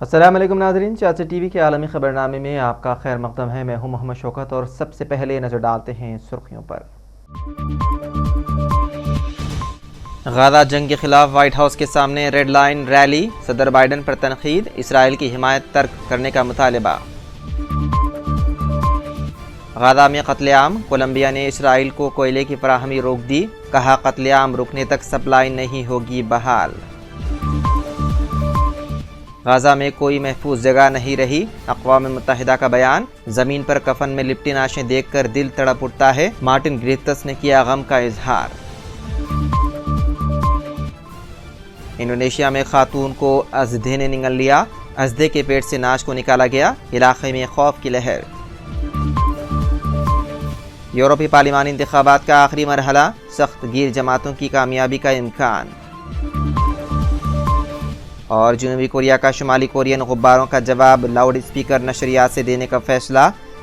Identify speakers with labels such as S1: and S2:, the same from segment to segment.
S1: السلام علیکم ناظرین، چاچا ٹی وی کے عالمی خبرنامے میں آپ کا خیر مقدم ہے۔ میں ہوں محمد شوکت اور سب سے پہلے نظر ڈالتے ہیں سرخیوں پر۔ غزہ جنگ کے خلاف وائٹ ہاؤس کے سامنے ریڈ لائن ریلی، صدر بائیڈن پر تنقید، اسرائیل کی حمایت ترک کرنے کا مطالبہ۔ غزہ میں قتل عام، کولمبیا نے اسرائیل کو کوئلے کی فراہمی روک دی، کہا قتل عام رکنے تک سپلائی نہیں ہوگی بحال۔ غزہ میں کوئی محفوظ جگہ نہیں رہی، اقوام متحدہ کا بیان، زمین پر کفن میں لپٹی نعشیں دیکھ کر دل تڑپ اٹھتا ہے، مارٹن گریفتس نے کیا غم کا اظہار۔ انڈونیشیا میں خاتون کو ازدے نے نگل لیا، ازدے کے پیٹ سے نعش کو نکالا گیا، علاقے میں خوف کی لہر۔ یورپی پارلیمانی انتخابات کا آخری مرحلہ، سخت گیر جماعتوں کی کامیابی کا امکان۔ اور جنوبی کوریا کا شمالی کورین غباروں کا جواب لاؤڈ اسپیکر نشریات سے دینے کا فیصلہ،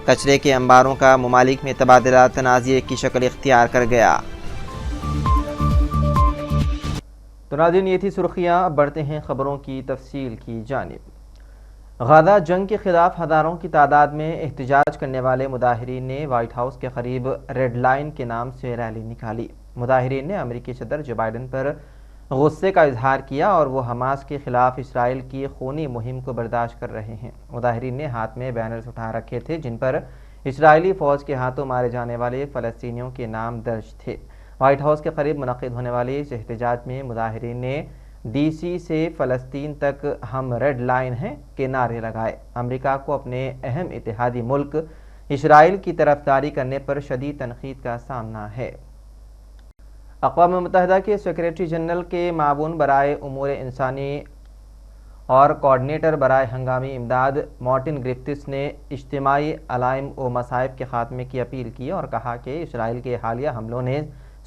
S1: کچرے کے انباروں کا ممالک میں تبادلہ تنازع کی شکل اختیار کر گیا۔ تو ناظرین، یہ تھی سرخیاں، اب بڑھتے ہیں خبروں کی تفصیل کی جانب۔ غزہ جنگ کے خلاف ہزاروں کی تعداد میں احتجاج کرنے والے مظاہرین نے وائٹ ہاؤس کے قریب ریڈ لائن کے نام سے ریلی نکالی۔ مظاہرین نے امریکی صدر جو بائیڈن پر غصے کا اظہار کیا اور وہ حماس کے خلاف اسرائیل کی خونی مہم کو برداشت کر رہے ہیں۔ مظاہرین نے ہاتھ میں بینرز اٹھا رکھے تھے جن پر اسرائیلی فوج کے ہاتھوں مارے جانے والے فلسطینیوں کے نام درج تھے۔ وائٹ ہاؤس کے قریب منعقد ہونے والے اس احتجاج میں مظاہرین نے ڈی سی سے فلسطین تک ہم ریڈ لائن ہیں کے نعرے لگائے۔ امریکہ کو اپنے اہم اتحادی ملک اسرائیل کی طرفداری کرنے پر شدید تنقید کا سامنا ہے۔ اقوام متحدہ کے سیکریٹری جنرل کے معاون برائے امور انسانی اور کوارڈینیٹر برائے ہنگامی امداد مارٹن گریفتس نے اجتماعی علائم و مصائب کے خاتمے کی اپیل کی اور کہا کہ اسرائیل کے حالیہ حملوں نے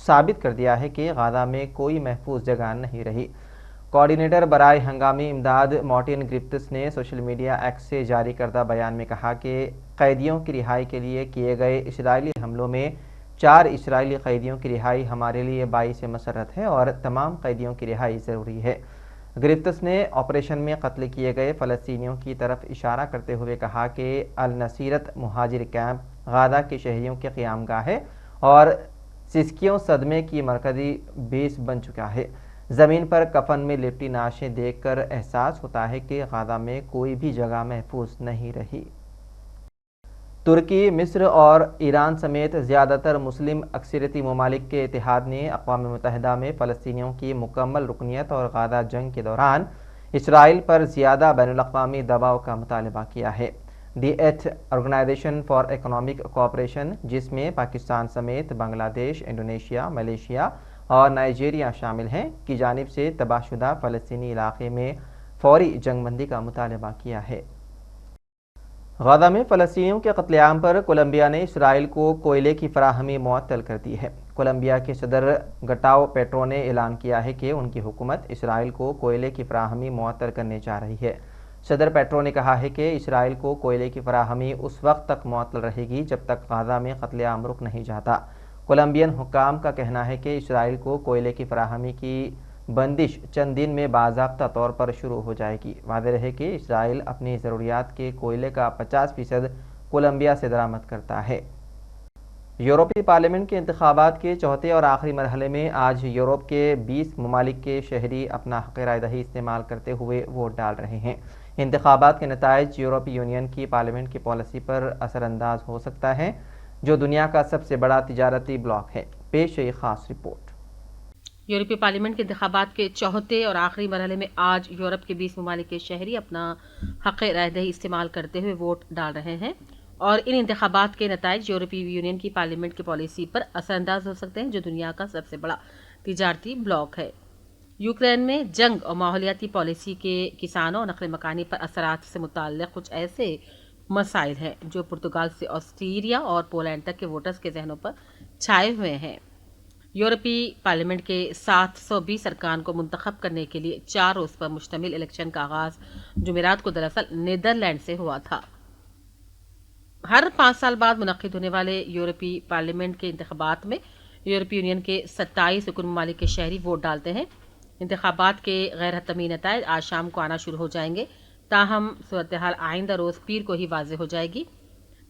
S1: ثابت کر دیا ہے کہ غزہ میں کوئی محفوظ جگہ نہیں رہی۔ کوارڈینیٹر برائے ہنگامی امداد مارٹن گریفتس نے سوشل میڈیا ایکس سے جاری کردہ بیان میں کہا کہ قیدیوں کی رہائی کے لیے کیے گئے اسرائیلی حملوں میں 4 اسرائیلی قیدیوں کی رہائی ہمارے لیے باعث مسرت ہے اور تمام قیدیوں کی رہائی ضروری ہے۔ گریفتس نے آپریشن میں قتل کیے گئے فلسطینیوں کی طرف اشارہ کرتے ہوئے کہا کہ النصیرت مہاجر کیمپ غزہ کے شہریوں کی قیام گاہ ہے اور سسکیوں صدمے کی مرکزی بیس بن چکا ہے۔ زمین پر کفن میں لپٹی نعشیں دیکھ کر احساس ہوتا ہے کہ غزہ میں کوئی بھی جگہ محفوظ نہیں رہی۔ ترکی، مصر اور ایران سمیت زیادہ تر مسلم اکثریتی ممالک کے اتحاد نے اقوام متحدہ میں فلسطینیوں کی مکمل رکنیت اور غزہ جنگ کے دوران اسرائیل پر زیادہ بین الاقوامی دباؤ کا مطالبہ کیا ہے۔ دی 8 آرگنائزیشن فار اکنامک کوآپریشن، جس میں پاکستان سمیت بنگلہ دیش، انڈونیشیا، ملیشیا اور نائجیریا شامل ہیں، کی جانب سے تباہ شدہ فلسطینی علاقے میں فوری جنگ بندی کا مطالبہ کیا ہے۔ غزہ میں فلسطینیوں کے قتل عام پر کولمبیا نے اسرائیل کو کوئلے کی فراہمی معطل کر دی ہے۔ کولمبیا کے صدر گٹاؤ پیٹرو نے اعلان کیا ہے کہ ان کی حکومت اسرائیل کو کوئلے کی فراہمی معطل کرنے جا رہی ہے۔ صدر پیٹرو نے کہا ہے کہ اسرائیل کو کوئلے کی فراہمی اس وقت تک معطل رہے گی جب تک غزہ میں قتل عام رک نہیں جاتا۔ کولمبین حکام کا کہنا ہے کہ اسرائیل کو کوئلے کی فراہمی کی بندش چند دن میں باضابطہ طور پر شروع ہو جائے گی۔ واضح ہے کہ اسرائیل اپنی ضروریات کے کوئلے کا 50% کولمبیا سے درآمد کرتا ہے۔ یورپی پارلیمنٹ کے انتخابات کے چوتھے اور آخری مرحلے میں آج یورپ کے 20 ممالک کے شہری اپنا حق رائے دہی استعمال کرتے ہوئے ووٹ ڈال رہے ہیں۔ انتخابات کے نتائج یورپی یونین کی پارلیمنٹ کی پالیسی پر اثر انداز ہو سکتا ہے، جو دنیا کا سب سے بڑا تجارتی بلاک ہے۔ پیش ہے خاص رپورٹ۔
S2: یورپی پارلیمنٹ کے انتخابات کے چوتھے اور آخری مرحلے میں آج یورپ کے 20 ممالک کے شہری اپنا حق رائے دہی استعمال کرتے ہوئے ووٹ ڈال رہے ہیں اور ان انتخابات کے نتائج یورپی یونین کی پارلیمنٹ کی پالیسی پر اثر انداز ہو سکتے ہیں، جو دنیا کا سب سے بڑا تجارتی بلاک ہے۔ یوکرین میں جنگ اور ماحولیاتی پالیسی کے کسانوں اور نقل مکانی پر اثرات سے متعلق کچھ ایسے مسائل ہیں جو پرتگال سے آسٹریلیا اور پولینڈ تک کے ووٹرز کے ذہنوں پر چھائے ہوئے ہیں۔ یورپی پارلیمنٹ کے 720 ارکان کو منتخب کرنے کے لیے 4 روز پر مشتمل الیکشن کا آغاز جمعرات کو دراصل نیدرلینڈ سے ہوا تھا۔ ہر 5 سال بعد منعقد ہونے والے یورپی پارلیمنٹ کے انتخابات میں یورپی یونین کے 27 رکن ممالک کے شہری ووٹ ڈالتے ہیں۔ انتخابات کے غیر حتمی نتائج آج شام کو آنا شروع ہو جائیں گے۔ ताहम सूरत-ए-हाल आइंदा रोज़ पीर को ही वाज़ेह हो जाएगी।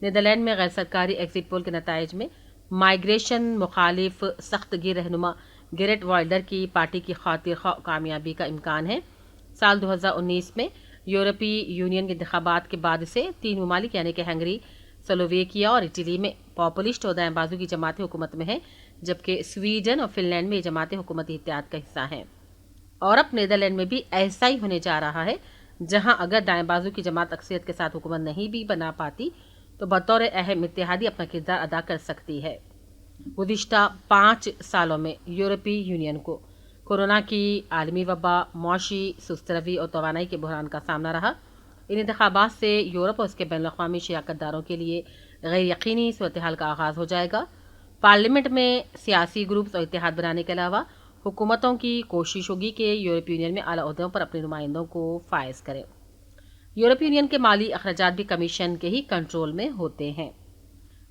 S2: नीदरलैंड में गैर सरकारी एग्जिट पोल के नताइज में माइग्रेशन मुखालिफ सख्तगी रहनुमा गेरेट वाइल्डर की पार्टी की खातिर कामयाबी का इम्कान है। साल 2019 में यूरोपीय यूनियन के इंतखाबात के बाद से 3 ममालिक यानी कि हंगरी, स्लोवेकिया और इटली में पॉपुलिस्ट और दाएं बाजू की जमातें हुकूमत में हैं, जबकि स्वीडन और फिनलैंड में ये जमातें हुकूमती इत्तेहाद का हिस्सा हैं। और अब नीदरलैंड में भी ऐसा ही होने जा रहा है, जहां अगर दाएं बाजू की जमात अक्सरियत के साथ हुकूमत नहीं भी बना पाती तो बतौर अहम इत्तेहादी अपना किरदार अदा कर सकती है। गुज़िश्ता 5 सालों में यूरोपीय यूनियन को कोरोना की आलमी वबा, मौशी सुस्त रवी और तवानाई के बहरान का सामना रहा। इन इंतखाबात से यूरोप और उसके बैनुल-अक़वामी शिराकतदारों के लिए गैर यकीनी सूरत हाल का आगाज़ हो जाएगा। पार्लियामेंट में सियासी ग्रुप्स और इत्तेहाद बनाने के अलावा हुकूमतों की कोशिश होगी कि यूरोपीय यूनियन में आला ओहदों पर अपने नुमाइंदों को फायज करें। यूरोपीय यूनियन के माली अखराजात भी कमीशन के ही कंट्रोल में होते हैं।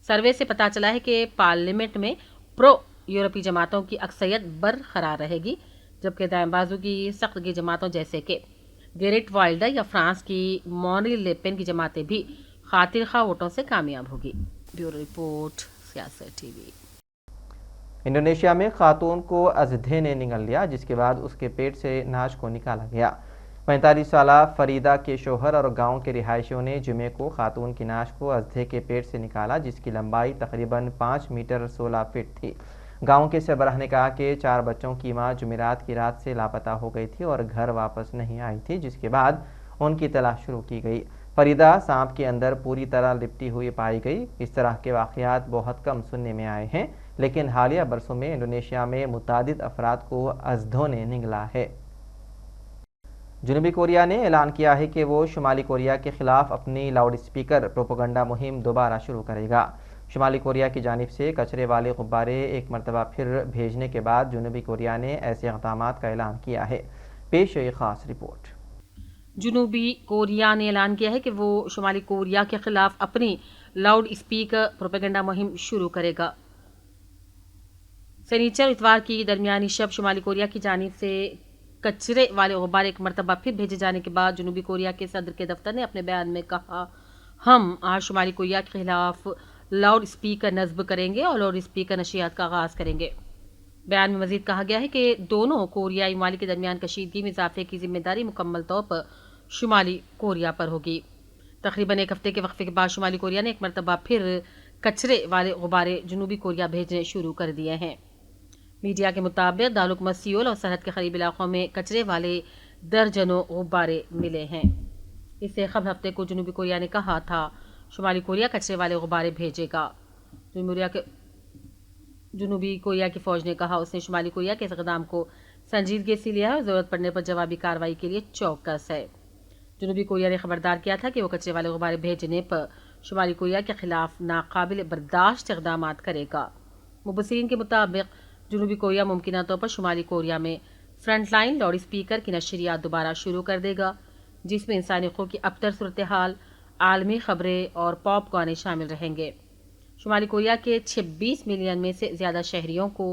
S2: सर्वे से पता चला है कि पार्लियामेंट में प्रो यूरोपीय जमातों की अक्सरियत बरकरार रहेगी, जबकि दाएं बाजू की सख्तगी जमातों जैसे कि गेरेट वाइल्डर या फ्रांस की मॉरिन ले पेन की जमातें भी खातिर खा वोटों से कामयाब होगी। ब्यूरो रिपोर्ट, सियासत टीवी।
S1: इंडोनेशिया में खातून को अजधे ने निगल लिया, जिसके बाद उसके पेट से नाश को निकाला गया। 45 साला फरीदा के शोहर और गांव के रिहायशियों ने जुमे को खातून की नाश को अजधे के पेट से निकाला, जिसकी लंबाई तकरीबन 5 मीटर 16 फीट थी। गांव के सरबराह ने कहा कि 4 बच्चों की मां जुमेरात की रात से लापता हो गई थी और घर वापस नहीं आई थी, जिसके बाद उनकी तलाश शुरू की गई। फरीदा सांप के अंदर पूरी तरह लिपटी हुई पाई गई। इस तरह के वाक़यात बहुत कम सुनने में आए हैं, लेकिन हालिया बरसों में इंडोनेशिया में मुतादिद अफराद को अजधों ने निगला है। जनूबी कोरिया ने ऐलान किया है कि वो शुमाली कोरिया के खिलाफ अपनी लाउड स्पीकर प्रोपेगेंडा मुहिम दोबारा शुरू करेगा। शुमाली कोरिया की जानिब से कचरे वाले गुब्बारे एक मरतबा फिर भेजने के बाद जनूबी कोरिया ने ऐसे इक़दामात का ऐलान किया है। पेश है खास रिपोर्ट।
S2: जनूबी कोरिया ने ऐलान किया है कि वो शुमाली कोरिया के खिलाफ अपनी लाउड स्पीकर प्रोपेगेंडा मुहिम शुरू करेगा। शनिचर इतवार की दरमियानी शब शुमाली कोरिया की जानिब से कचरे वाले गुब्बारे एक मरतबा फिर भेजे जाने के बाद जनूबी कोरिया के सदर के दफ्तर ने अपने बयान में कहा, हम आज शुमाली कोरिया के खिलाफ लाउड स्पीकर नस्ब करेंगे और लाउड स्पीकर नशियात का आगाज़ करेंगे। बयान में मजीद कहा गया है कि दोनों कोरियाई ममालिक के दरमियान कशीदगी में इजाफे की जिम्मेदारी मुकम्मल तौर पर शुमाली कोरिया पर होगी। तकरीबन एक हफ्ते के वक्फे के बाद शुमाली कोरिया ने एक मरतबा फिर कचरे वाले गुब्बारे जनूबी कोरिया भेजने शुरू कर दिए हैं। मीडिया के मुताबिक दारुक सियोल और सरहद के करीब इलाकों में कचरे वाले दर्जनों गुब्बारे मिले हैं। इससे कबल हफ्ते को जनूबी कोरिया ने कहा था शुमाली कोरिया कचरे वाले गुब्बारे भेजेगा। जनूबी कोरिया की फौज ने कहा उसने शुमाली कोरिया के इस इक़दाम को संजीदगी से लिया है और ज़रूरत पड़ने पर जवाबी कार्रवाई के लिए चौकस है। जनूबी कोरिया ने खबरदार किया था कि वो कचरे वाले गुब्बारे भेजने पर शुमाली कोरिया के खिलाफ नाकाबिल बर्दाश्त इक़दाम करेगा। मुबस्सिरीन के मुताबिक जनूबी कोरिया मुमकिन तौर पर शुमाली कोरिया में फ्रंटलाइन लाउड स्पीकर की नशरियात दोबारा शुरू कर देगा, जिसमें इंसानी हक़ूक़ की अबतर सूरत हाल, आलमी खबरें और पॉप गाने शामिल रहेंगे। शुमाली कोरिया के 26 मिलियन में से ज़्यादा शहरियों को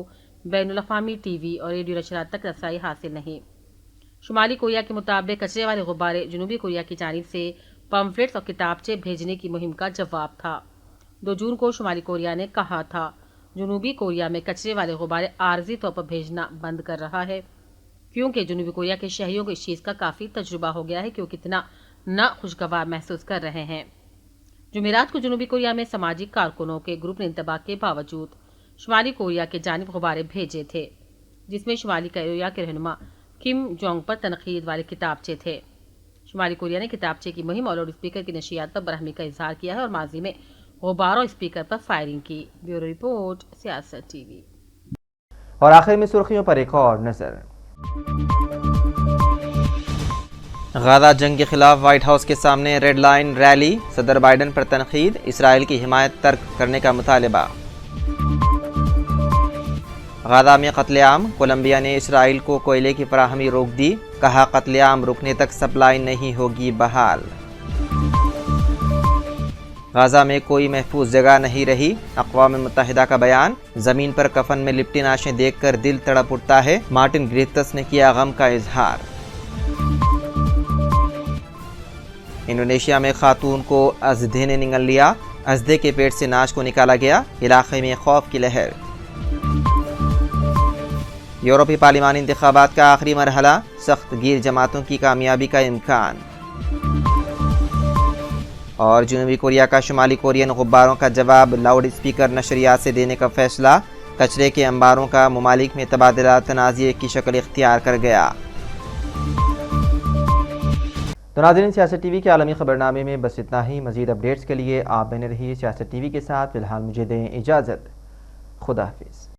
S2: बैनुल-अक़वामी टीवी और रेडियो नशरात तक रसाई हासिल नहीं। शुमाली कोरिया के मुताबिक कचरे वाले गुब्बारे जनूबी कोरिया की जानिब से पम्फलेट्स और किताबचे भेजने की मुहिम का जवाब था। 2 जून को शुमाली कोरिया ने कहा था जनूबी कोरिया में कचरे वाले गुब्बारे आर्जी तौर पर भेजना बंद कर रहा है, क्योंकि जनूबी कोरिया के शहरियों को इस चीज़ का काफ़ी तजुर्बा हो गया है कि वो कितना नाखुशगवार महसूस कर रहे हैं। जुमेरात को जनूबी कोरिया में सामाजिक कारकुनों के ग्रुप ने इंतबा के बावजूद शुमाली कोरिया के जानिब गुब्बारे भेजे थे, जिसमें शुमाली कोरिया के रहनुमा किम जोंग पर तनकीद वाले किताबचे थे। शुमाली कोरिया ने किताबचे की मुहिम और लाउड स्पीकर की नशियात पर बरहमी का इजहार किया है और माजी में गुब्बारों स्पीकर पर फायरिंग की। ब्यूरो रिपोर्ट, सियासत टीवी।
S1: और आखिर में सुर्खियों पर एक और नजर। गाजा जंग के खिलाफ व्हाइट हाउस के सामने रेड लाइन रैली, सदर बाइडन पर तनकीद, इसराइल की हिमायत तर्क करने का मुतालबा। गाजा में कत्लेआम, कोलंबिया ने इसराइल को कोयले की फराहमी रोक दी, कहा कत्लेआम रुकने तक सप्लाई नहीं होगी बहाल। गाजा में कोई महफूज जगह नहीं रही, अक़वाम मुत्तहिदा का बयान, जमीन पर कफन में लिपटी लाशें देखकर दिल तड़प उठता है, मार्टिन ग्रिफ्थस ने किया गम का इजहार। انڈونیشیا میں خاتون کو ازدے نے نگل لیا، ازدے کے پیٹ سے ناش کو نکالا گیا، علاقے میں خوف کی لہر۔ یورپی پارلیمانی انتخابات کا آخری مرحلہ، سخت گیر جماعتوں کی کامیابی کا امکان۔ اور جنوبی کوریا کا شمالی کورین غباروں کا جواب لاؤڈ اسپیکر نشریات سے دینے کا فیصلہ، کچرے کے انباروں کا ممالک میں تبادلہ تنازع کی شکل اختیار کر گیا۔ تو ناظرین، سیاست ٹی وی کے عالمی خبرنامے میں بس اتنا ہی۔ مزید اپڈیٹس کے لیے آپ بنے رہیے سیاست ٹی وی کے ساتھ۔ فی الحال مجھے دیں اجازت، خدا حافظ۔